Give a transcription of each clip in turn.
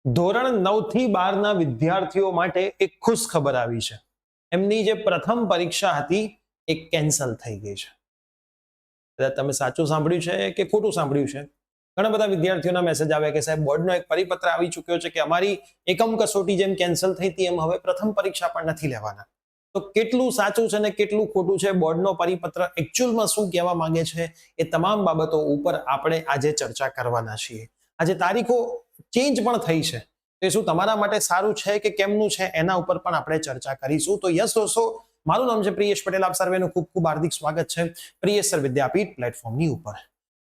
ધોરણ 9 થી 12 ના વિદ્યાર્થીઓ માટે એક ખુશ ખબર આવી છે. એમની જે પ્રથમ પરીક્ષા હતી એ કેન્સલ થઈ ગઈ છે. કદાચ તમે સાચું સાંભળ્યું છે કે ખોટું સાંભળ્યું છે. ઘણા બધા વિદ્યાર્થીઓના મેસેજ આવે કે સાહેબ બોર્ડનો એક પરિપત્ર આવી ચૂક્યો છે કે અમારી એકમ કસોટી જેમ કેન્સલ થઈ હતી એમ હવે પ્રથમ પરીક્ષા પણ નથી લેવાના. તો કેટલું સાચું છે ને કેટલું ખોટું છે, બોર્ડનો પરિપત્ર એકચ્યુઅલમાં શું કહેવા માંગે છે, એ તમામ બાબતો ઉપર આપણે આજે ચર્ચા કરવાના છીએ. આજે તારીખો ચેન્જ પણ થઈ છે, તો શું તમારા માટે સારું છે કે કેમનું છે એના ઉપર પણ આપણે ચર્ચા કરીશું. તો યસ દોસ્તો, મારું નામ છે પ્રિયેશ પટેલ. આપ સર્વેનું ખૂબ ખૂબ હાર્દિક સ્વાગત છે પ્રિયેશ સર વિદ્યાપીઠ પ્લેટફોર્મની ઉપર.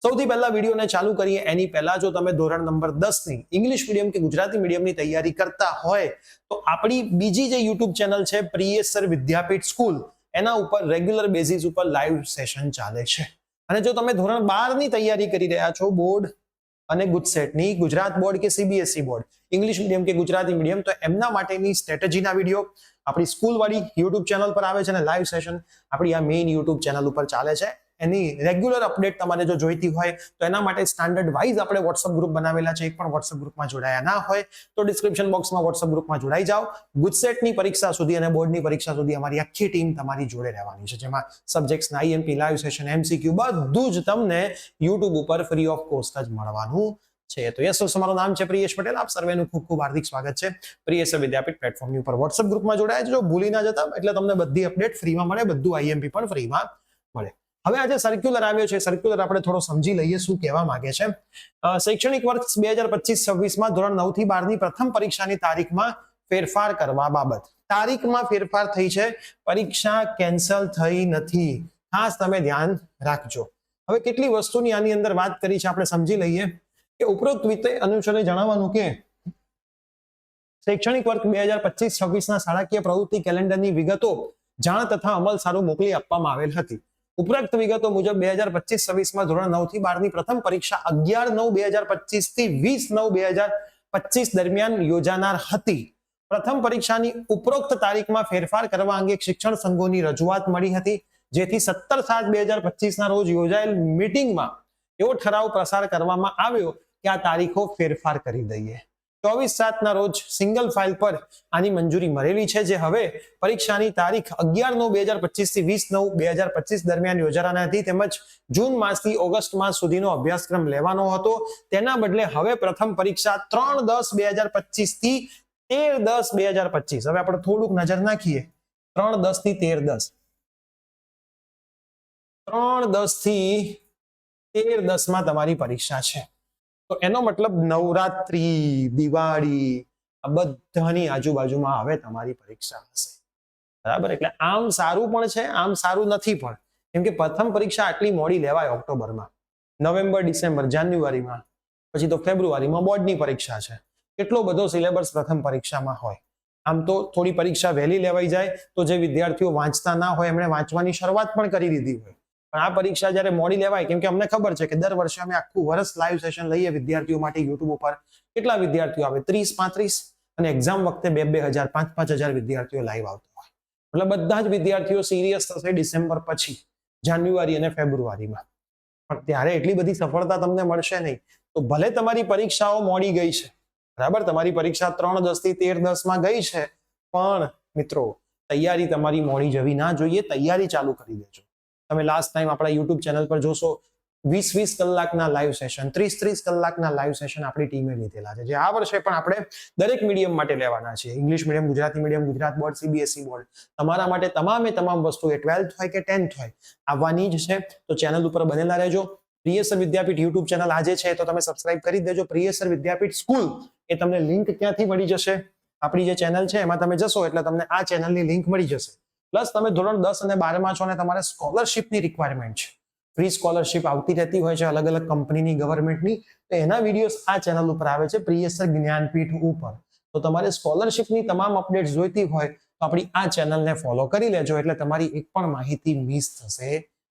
સૌથી પહેલા વિડીયોને ચાલુ કરીએ એની પહેલા જો તમે ધોરણ નંબર 10 ની ઇંગ્લિશ મીડિયમ કે ગુજરાતી મીડિયમની તૈયારી કરતા હોય તો આપણી બીજી જે યુટ્યુબ ચેનલ છે પ્રિયેશ સર વિદ્યાપીઠ સ્કૂલ, એના ઉપર રેગ્યુલર બેઝિસ ઉપર લાઈવ સેશન ચાલે છે. અને જો તમે ધોરણ 12 ની તૈયારી કરી રહ્યા છો, બોર્ડ અને ગુજસેટની, ગુજરાત બોર્ડ કે સીબીએસઈ બોર્ડ, ઇંગ્લિશ મીડિયમ કે ગુજરાતી મીડિયમ, તો એમના માટેની સ્ટ્રેટેજીના વિડીયો આપણી સ્કૂલ વાળી યુટ્યુબ ચેનલ પર આવે છે અને લાઈવ સેશન આપણી આ મેઇન યુટ્યુબ ચેનલ ઉપર ચાલે છે. એની રેગ્યુલર અપડેટ તમારે જો જોઈતી હોય તો એના માટે સ્ટાન્ડર્ડ વાઇઝ આપણે વોટ્સઅપ ગ્રુપ બનાવેલા છે. એક પણ વોટ્સઅપ ગ્રુપમાં જોડાયા ના હોય તો ડિસ્ક્રિપ્શન બોક્સમાં વોટ્સઅપ ગ્રુપમાં જોડાઈ જાઓ. ગુજસેટની પરીક્ષા સુધી અને બોર્ડની પરીક્ષા સુધી અમારી આખી ટીમ તમારી જોડે રહેવાની છે, જેમાં સબ્જેક્ટ્સના આઈએમપી, લાઈવ સેશન, એમસીક્યુ બધું જ તમને યુટ્યુબ ઉપર ફ્રી ઓફ કોસ્ટ જ મળવાનું છે. તો યસ, તમારું નામ છે પ્રિયેશ પટેલ. આપ સર્વેનું ખૂબ ખૂબ હાર્દિક સ્વાગત છે પ્રિયેશ વિદ્યાપીઠ પ્લેટફોર્મની ઉપર. વોટ્સઅપ ગ્રુપમાં જોડાયા જો ભૂલી ના જતા, એટલે તમને બધી અપડેટ ફ્રીમાં મળે, બધું આઈએમપી પણ ફ્રીમાં મળે. હવે આજે સર્ક્યુલર આવ્યો છે, સર્ક્યુલર આપણે થોડો સમજી લઈએ શું કહેવા માંગે છે. શૈક્ષણિક વર્ષ 2025-26 માં ધોરણ 9 થી 12 ની પ્રથમ પરીક્ષાની તારીખમાં ફેરફાર કરવા બાબત. તારીખમાં ફેરફાર થઈ છે, પરીક્ષા કેન્સલ થઈ નથી. ખાસ તમે ધ્યાન રાખજો. હવે કેટલી વસ્તુની આની અંદર વાત કરી છે આપણે સમજી લઈએ કે ઉપરોક્ત રીતે અનુસારે જણાવવાનું કે શૈક્ષણિક વર્ષ 2025-26 ના શાળાકીય પ્રવૃત્તિ કેલેન્ડરની વિગતો જાણ તથા અમલ સારું મોકલી આપવામાં આવેલ હતી. ઉપરોક્ત વિગતો મુજબ 2025-26 માં ધોરણ 9 થી 12 ની પ્રથમ પરીક્ષા 11/9/2025 થી 20/9/2025 દરમિયાન યોજાનાર હતી. પ્રથમ પરીક્ષાની ઉપરોક્ત તારીખમાં ફેરફાર કરવા અંગે શિક્ષણ સંઘોની રજૂઆત મળી હતી, જેથી 17/7/2025 ના રોજ યોજાયેલ મીટિંગમાં એવો ઠરાવ પસાર કરવામાં આવ્યો કે આ તારીખો ફેરફાર કરી દઈએ. 24/7 ના રોજ સિંગલ ફાઇલ પર આની મંજૂરી મળેલી છે, જે હવે પરીક્ષાની તારીખ 11/9/2025 થી 20/9/2025 દરમિયાન યોજાનાર હતી, તેમજ જૂન માસથી ઓગસ્ટ માસ સુધીનો અભ્યાસક્રમ લેવાનો હતો. તેના બદલે હવે પ્રથમ પરીક્ષા 3/10/2025 થી 13/10/2025. હવે આપણે થોડુંક નજર નાખીએ. 3/10 થી 13/10, 3/10 થી 13/10 માં તમારી પરીક્ષા છે. તો એનો મતલબ નવરાત્રી, દિવાળી, આ બધાની આજુબાજુમાં હવે તમારી પરીક્ષા હશે. બરાબર? એટલે આમ સારું પણ છે, આમ સારું નથી પણ. કેમ કે પ્રથમ પરીક્ષા આટલી મોડી લેવાય ઓક્ટોબરમાં, નવેમ્બર, ડિસેમ્બર, જાન્યુઆરીમાં, પછી તો ફેબ્રુઆરીમાં બોર્ડની પરીક્ષા છે. કેટલો બધો સિલેબસ પ્રથમ પરીક્ષામાં હોય. આમ તો થોડી પરીક્ષા વહેલી લેવાઈ જાય તો જે વિદ્યાર્થીઓ વાંચતા ના હોય એમણે વાંચવાની શરૂઆત પણ કરી દીધી હોય. પણ આ પરીક્ષા જ્યારે મોડી લેવાય, કેમ કે અમને ખબર છે કે દર વર્ષે અમે આખું વર્ષ લાઈવ સેશન લઈએ વિદ્યાર્થીઓ માટે યુટ્યુબ ઉપર. કેટલા વિદ્યાર્થીઓ આવે? 30-35, અને એક્ઝામ વખતે 2,000, 5,000 વિદ્યાર્થીઓ લાઈવ આવતા હોય. એટલે બધા જ વિદ્યાર્થીઓ સિરિયસ થશે ડિસેમ્બર પછી, જાન્યુઆરી અને ફેબ્રુઆરીમાં. પણ ત્યારે એટલી બધી સફળતા તમને મળશે નહીં. તો ભલે તમારી પરીક્ષાઓ મોડી ગઈ છે, બરાબર, તમારી પરીક્ષા 3/10 થી 13/10 માં ગઈ છે, પણ મિત્રો તૈયારી તમારી મોડી જવી ના જોઈએ. તૈયારી ચાલુ કરી દેજો. તમે લાસ્ટ ટાઈમ આપણા યુટ્યુબ ચેનલ પર જોશો 20-20 કલાકના લાઈવ સેશન, 30-30 કલાકના લાઈવ સેશન આપણી ટીમે લીધેલા છે, જે આ વર્ષે પણ આપણે દરેક મીડિયમ માટે લેવાના છે. English medium, Gujarati medium, Gujarat board, CBSE board, તમારા માટે તમામે તમામ વસ્તુ, એ 12th હોય કે 10th હોય, આવવાની જ છે. તો ચેનલ ઉપર બનેલા રહેજો. પ્રિયેશ વિદ્યાપીઠ યુટ્યુબ ચેનલ આજે છે તો તમે સબસ્ક્રાઇબ કરી દેજો. પ્રિયેશ વિદ્યાપીઠ સ્કૂલ, એ તમને લિંક ક્યાંથી મળી જશે? આપણી જે ચેનલ છે એમાં તમે જશો એટલે તમને આ ચેનલની લિંક મળી જશે. પ્લસ તમે ધોરણ 10 અને 12 માં છો અને તમારે સ્કોલરશિપની રિક્વાયરમેન્ટ છે, ફ્રી સ્કોલરશિપ આવતી રહેતી હોય છે અલગ અલગ કંપનીની, ગવર્મેન્ટની, તો એના વિડીયોઝ આ ચેનલ ઉપર આવે છે પ્રિયેશ જ્ઞાનપીઠ ઉપર. તો તમારે સ્કોલરશિપની તમામ અપડેટ્સ જોઈતી હોય તો આપણી આ ચેનલને ફોલો કરી લેજો, એટલે તમારી એક પણ માહિતી મિસ થશે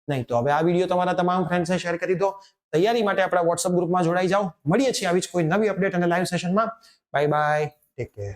નહીં. તો હવે આ વિડીયો તમારા તમામ ફ્રેન્ડ્સને શેર કરી દો. તૈયારી માટે આપણા વોટ્સઅપ ગ્રુપમાં જોડાઈ જાઓ. મળીએ છીએ આવી જ કોઈ નવી અપડેટ અને લાઈવ સેશનમાં. Bye bye, take care.